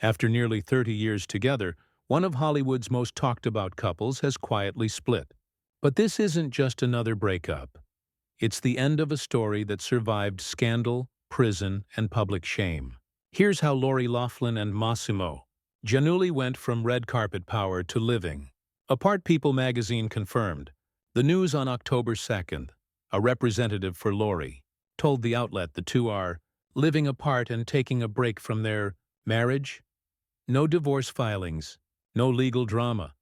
After nearly 30 years together, one of Hollywood's most talked-about couples has quietly split. But this isn't just another breakup. It's the end of a story that survived scandal, prison, and public shame. Here's how Loughlin and Mossimo Giannulli went from red carpet power to living apart. People magazine confirmed. The news on October 2nd, a representative for Lori, told the outlet the two are living apart and taking a break from their marriage. No divorce filings, no legal drama,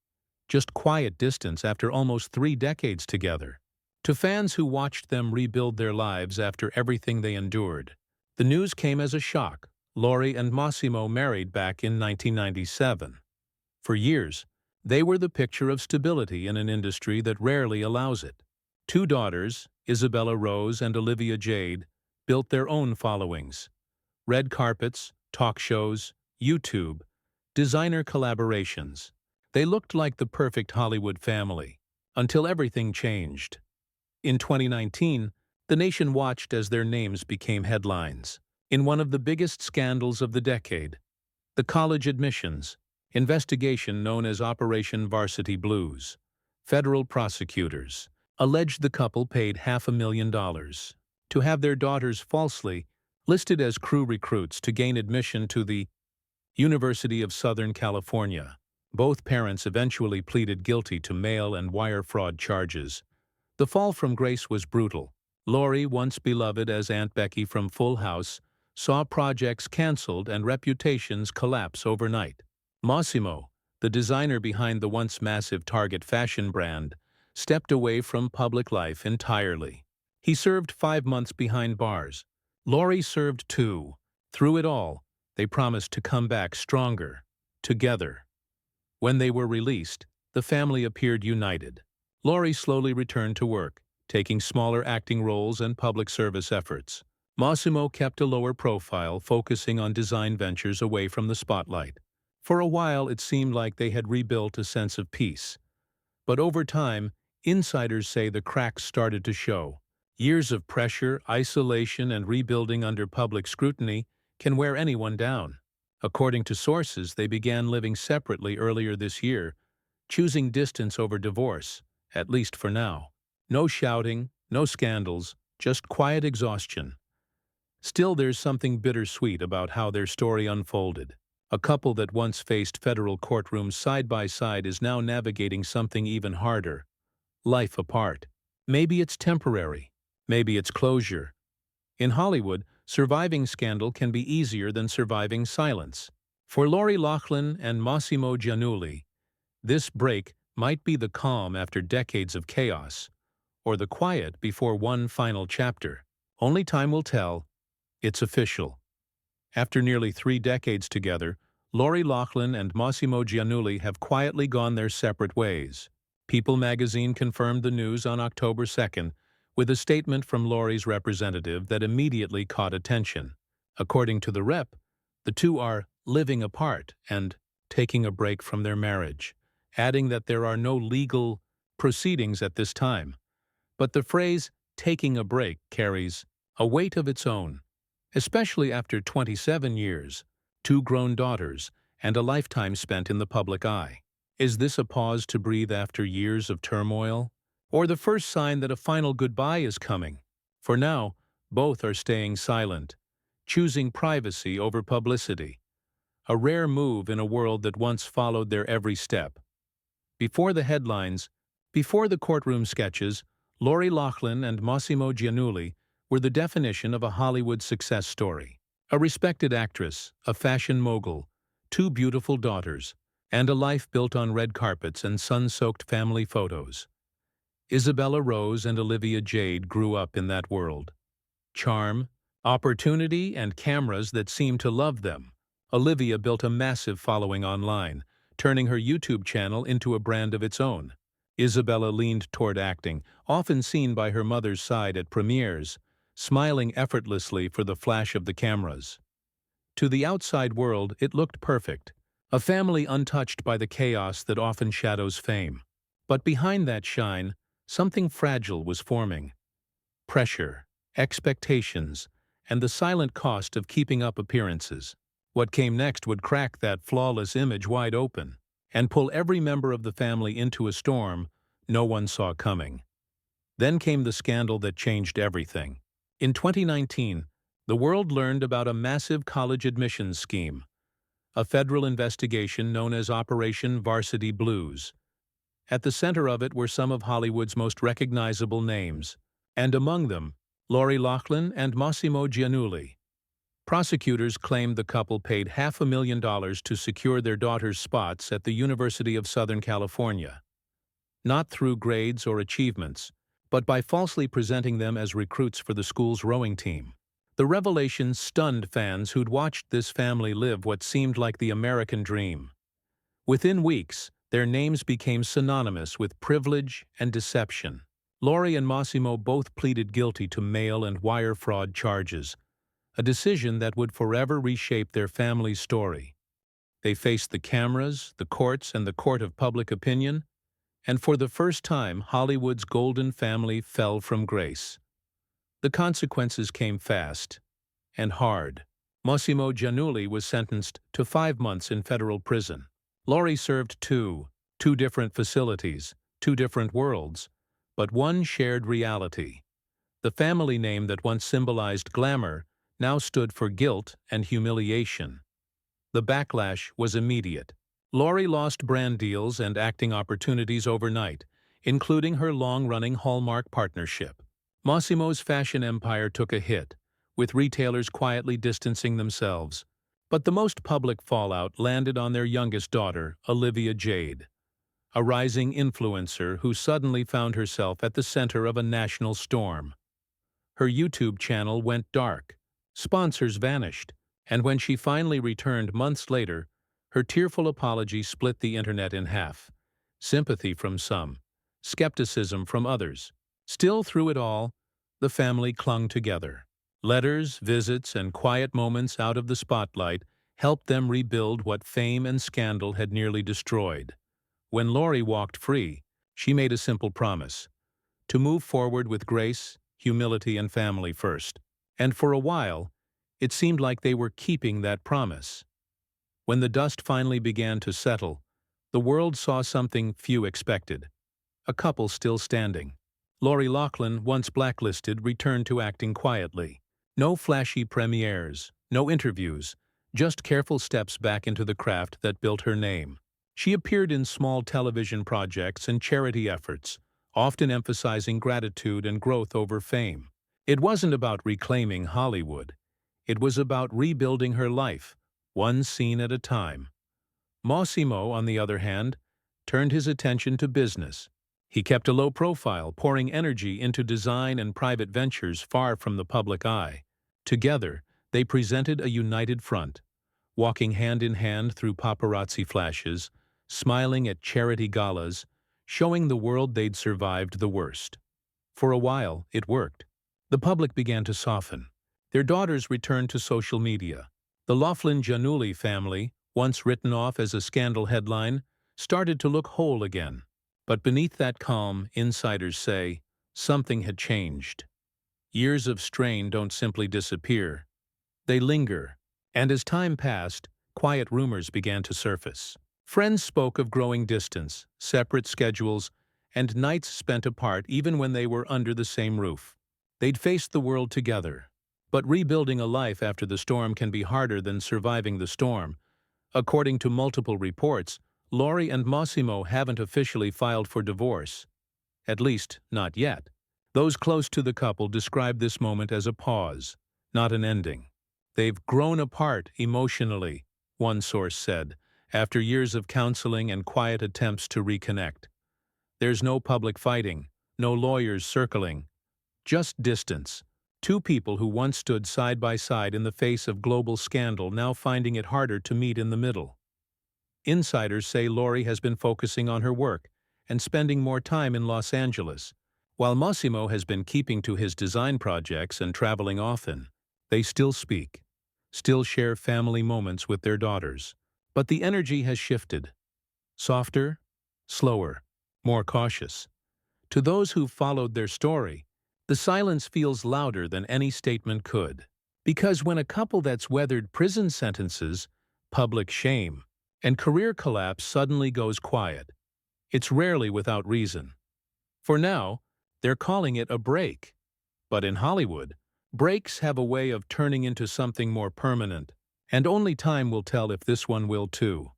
just quiet distance after almost 3 decades together. To fans who watched them rebuild their lives after everything they endured, the news came as a shock. Lori and Mossimo married back in 1997. For years, they were the picture of stability in an industry that rarely allows it. 2 daughters, Isabella Rose and Olivia Jade, built their own followings. Red carpets, talk shows, YouTube, designer collaborations. They looked like the perfect Hollywood family, until everything changed. In 2019, the nation watched as their names became headlines. In one of the biggest scandals of the decade, the college admissions investigation known as Operation Varsity Blues, federal prosecutors alleged the couple paid $500,000 to have their daughters falsely listed as crew recruits to gain admission to the University of Southern California. Both parents eventually pleaded guilty to mail and wire fraud charges. The fall from grace was brutal. Lori, once beloved as Aunt Becky from Full House, saw projects canceled and reputations collapse overnight. Mossimo, the designer behind the once massive Target fashion brand, stepped away from public life entirely. He served 5 months behind bars. Lori served 2. Through it all, they promised to come back stronger, together. When they were released, the family appeared united. Lori slowly returned to work, taking smaller acting roles and public service efforts. Mossimo kept a lower profile, focusing on design ventures away from the spotlight. For a while, it seemed like they had rebuilt a sense of peace. But over time, insiders say the cracks started to show. Years of pressure, isolation, and rebuilding under public scrutiny can wear anyone down. According to sources, they began living separately earlier this year, choosing distance over divorce, at least for now. No shouting, no scandals, just quiet exhaustion. Still, there's something bittersweet about how their story unfolded. A couple that once faced federal courtrooms side by side is now navigating something even harder: life apart. Maybe it's temporary. Maybe it's closure. In Hollywood, surviving scandal can be easier than surviving silence. For Loughlin and Mossimo Giannulli, this break might be the calm after decades of chaos, or the quiet before one final chapter. Only time will tell. It's official. After nearly 3 decades together, Loughlin and Mossimo Giannulli have quietly gone their separate ways. People magazine confirmed the news on October 2nd with a statement from Lori's representative that immediately caught attention. According to the rep, the two are living apart and taking a break from their marriage, adding that there are no legal proceedings at this time. But the phrase "taking a break" carries a weight of its own, especially after 27 years, 2 grown daughters, and a lifetime spent in the public eye. Is this a pause to breathe after years of turmoil? Or the first sign that a final goodbye is coming? For now, both are staying silent, choosing privacy over publicity, a rare move in a world that once followed their every step. Before the headlines, before the courtroom sketches, Loughlin and Mossimo Giannulli were the definition of a Hollywood success story. A respected actress, a fashion mogul, 2 beautiful daughters, and a life built on red carpets and sun-soaked family photos. Isabella Rose and Olivia Jade grew up in that world. Charm, opportunity, and cameras that seemed to love them. Olivia built a massive following online, turning her YouTube channel into a brand of its own. Isabella leaned toward acting, often seen by her mother's side at premieres, smiling effortlessly for the flash of the cameras. To the outside world, it looked perfect, a family untouched by the chaos that often shadows fame. But behind that shine, something fragile was forming. Pressure, expectations, and the silent cost of keeping up appearances. What came next would crack that flawless image wide open and pull every member of the family into a storm no one saw coming. Then came the scandal that changed everything. In 2019, the world learned about a massive college admissions scheme, a federal investigation known as Operation Varsity Blues. At the center of it were some of Hollywood's most recognizable names, and among them, Loughlin and Mossimo Giannulli. Prosecutors claimed the couple paid $500,000 to secure their daughter's spots at the University of Southern California, not through grades or achievements, but by falsely presenting them as recruits for the school's rowing team. The revelation stunned fans who'd watched this family live what seemed like the American dream. Within weeks, their names became synonymous with privilege and deception. Lori and Mossimo both pleaded guilty to mail and wire fraud charges, a decision that would forever reshape their family's story. They faced the cameras, the courts, and the court of public opinion, and for the first time, Hollywood's golden family fell from grace. The consequences came fast and hard. Mossimo Giannulli was sentenced to 5 months in federal prison. Lori served two different facilities, 2 different worlds, but one shared reality. The family name that once symbolized glamour now stood for guilt and humiliation. The backlash was immediate. Lori lost brand deals and acting opportunities overnight, including her long-running Hallmark partnership. Mossimo's fashion empire took a hit, with retailers quietly distancing themselves. But the most public fallout landed on their youngest daughter, Olivia Jade, a rising influencer who suddenly found herself at the center of a national storm. Her YouTube channel went dark, sponsors vanished, and when she finally returned months later, her tearful apology split the internet in half. Sympathy from some, skepticism from others. Still, through it all, the family clung together. Letters, visits, and quiet moments out of the spotlight helped them rebuild what fame and scandal had nearly destroyed. When Lori walked free, she made a simple promise: to move forward with grace, humility, and family first. And for a while, it seemed like they were keeping that promise. When the dust finally began to settle, the world saw something few expected: a couple still standing. Loughlin, once blacklisted, returned to acting quietly. No flashy premieres, no interviews, just careful steps back into the craft that built her name. She appeared in small television projects and charity efforts, often emphasizing gratitude and growth over fame. It wasn't about reclaiming Hollywood. It was about rebuilding her life, one scene at a time. Mossimo, on the other hand, turned his attention to business. He kept a low profile, pouring energy into design and private ventures far from the public eye. Together, they presented a united front, walking hand in hand through paparazzi flashes, smiling at charity galas, showing the world they'd survived the worst. For a while, it worked. The public began to soften. Their daughters returned to social media. The Loughlin Giannulli family, once written off as a scandal headline, started to look whole again. But beneath that calm, insiders say, something had changed. Years of strain don't simply disappear. They linger. And as time passed, quiet rumors began to surface. Friends spoke of growing distance, separate schedules, and nights spent apart even when they were under the same roof. They'd faced the world together. But rebuilding a life after the storm can be harder than surviving the storm. According to multiple reports, Lori and Mossimo haven't officially filed for divorce. At least, not yet. Those close to the couple describe this moment as a pause, not an ending. They've grown apart emotionally, one source said, after years of counseling and quiet attempts to reconnect. There's no public fighting, no lawyers circling, just distance. 2 people who once stood side by side in the face of global scandal now finding it harder to meet in the middle. Insiders say Lori has been focusing on her work and spending more time in Los Angeles, while Mossimo has been keeping to his design projects and traveling often. They still speak, still share family moments with their daughters. But the energy has shifted. Softer, slower, more cautious. To those who've followed their story, the silence feels louder than any statement could. Because when a couple that's weathered prison sentences, public shame, and career collapse suddenly goes quiet, it's rarely without reason. For now, they're calling it a break. But in Hollywood, breaks have a way of turning into something more permanent, and only time will tell if this one will too.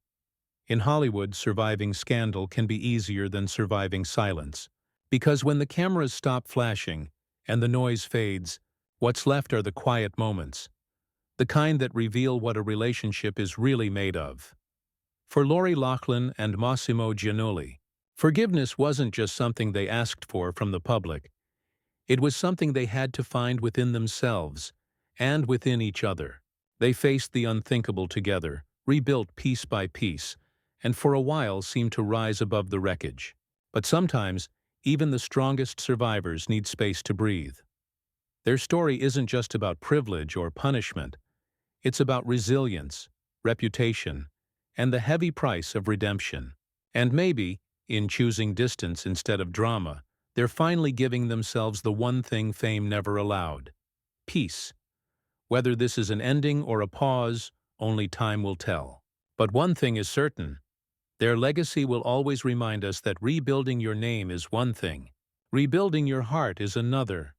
In Hollywood, surviving scandal can be easier than surviving silence, because when the cameras stop flashing and the noise fades, what's left are the quiet moments, the kind that reveal what a relationship is really made of. For Loughlin and Mossimo Giannulli, forgiveness wasn't just something they asked for from the public. It was something they had to find within themselves and within each other. They faced the unthinkable together, rebuilt piece by piece, and for a while seemed to rise above the wreckage. But sometimes, even the strongest survivors need space to breathe. Their story isn't just about privilege or punishment. It's about resilience, reputation, and the heavy price of redemption. And maybe, in choosing distance instead of drama, they're finally giving themselves the one thing fame never allowed: peace. Whether this is an ending or a pause, only time will tell. But one thing is certain: their legacy will always remind us that rebuilding your name is one thing, rebuilding your heart is another.